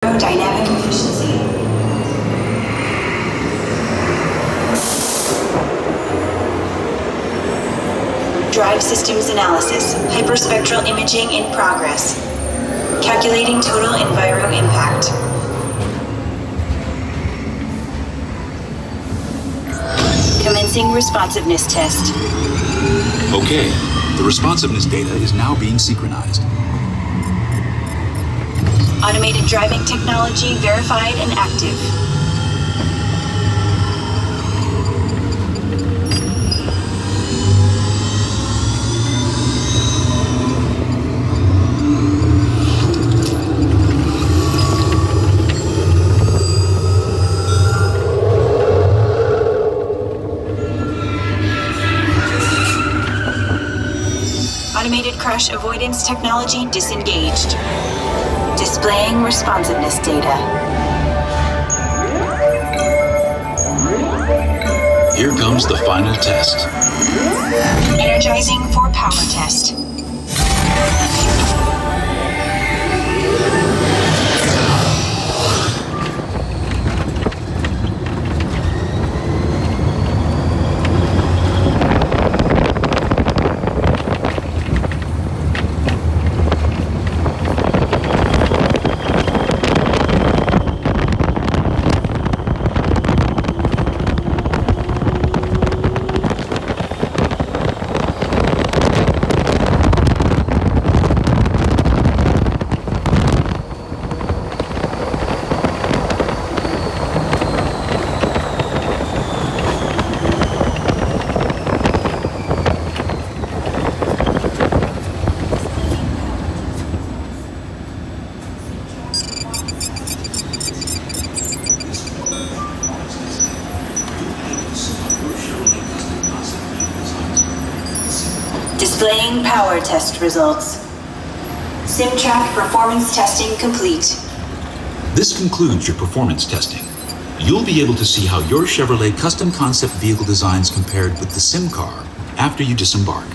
Aerodynamic efficiency. Drive systems analysis. Hyperspectral imaging in progress. Calculating total enviro impact. Commencing responsiveness test. Okay, the responsiveness data is now being synchronized. Automated driving technology verified and active. Automated crash avoidance technology disengaged. Displaying responsiveness data. Here comes the final test. Energizing for power test. Displaying power test results. SimTrack performance testing complete. This concludes your performance testing. You'll be able to see how your Chevrolet custom concept vehicle designs compared with the Sim car after you disembark.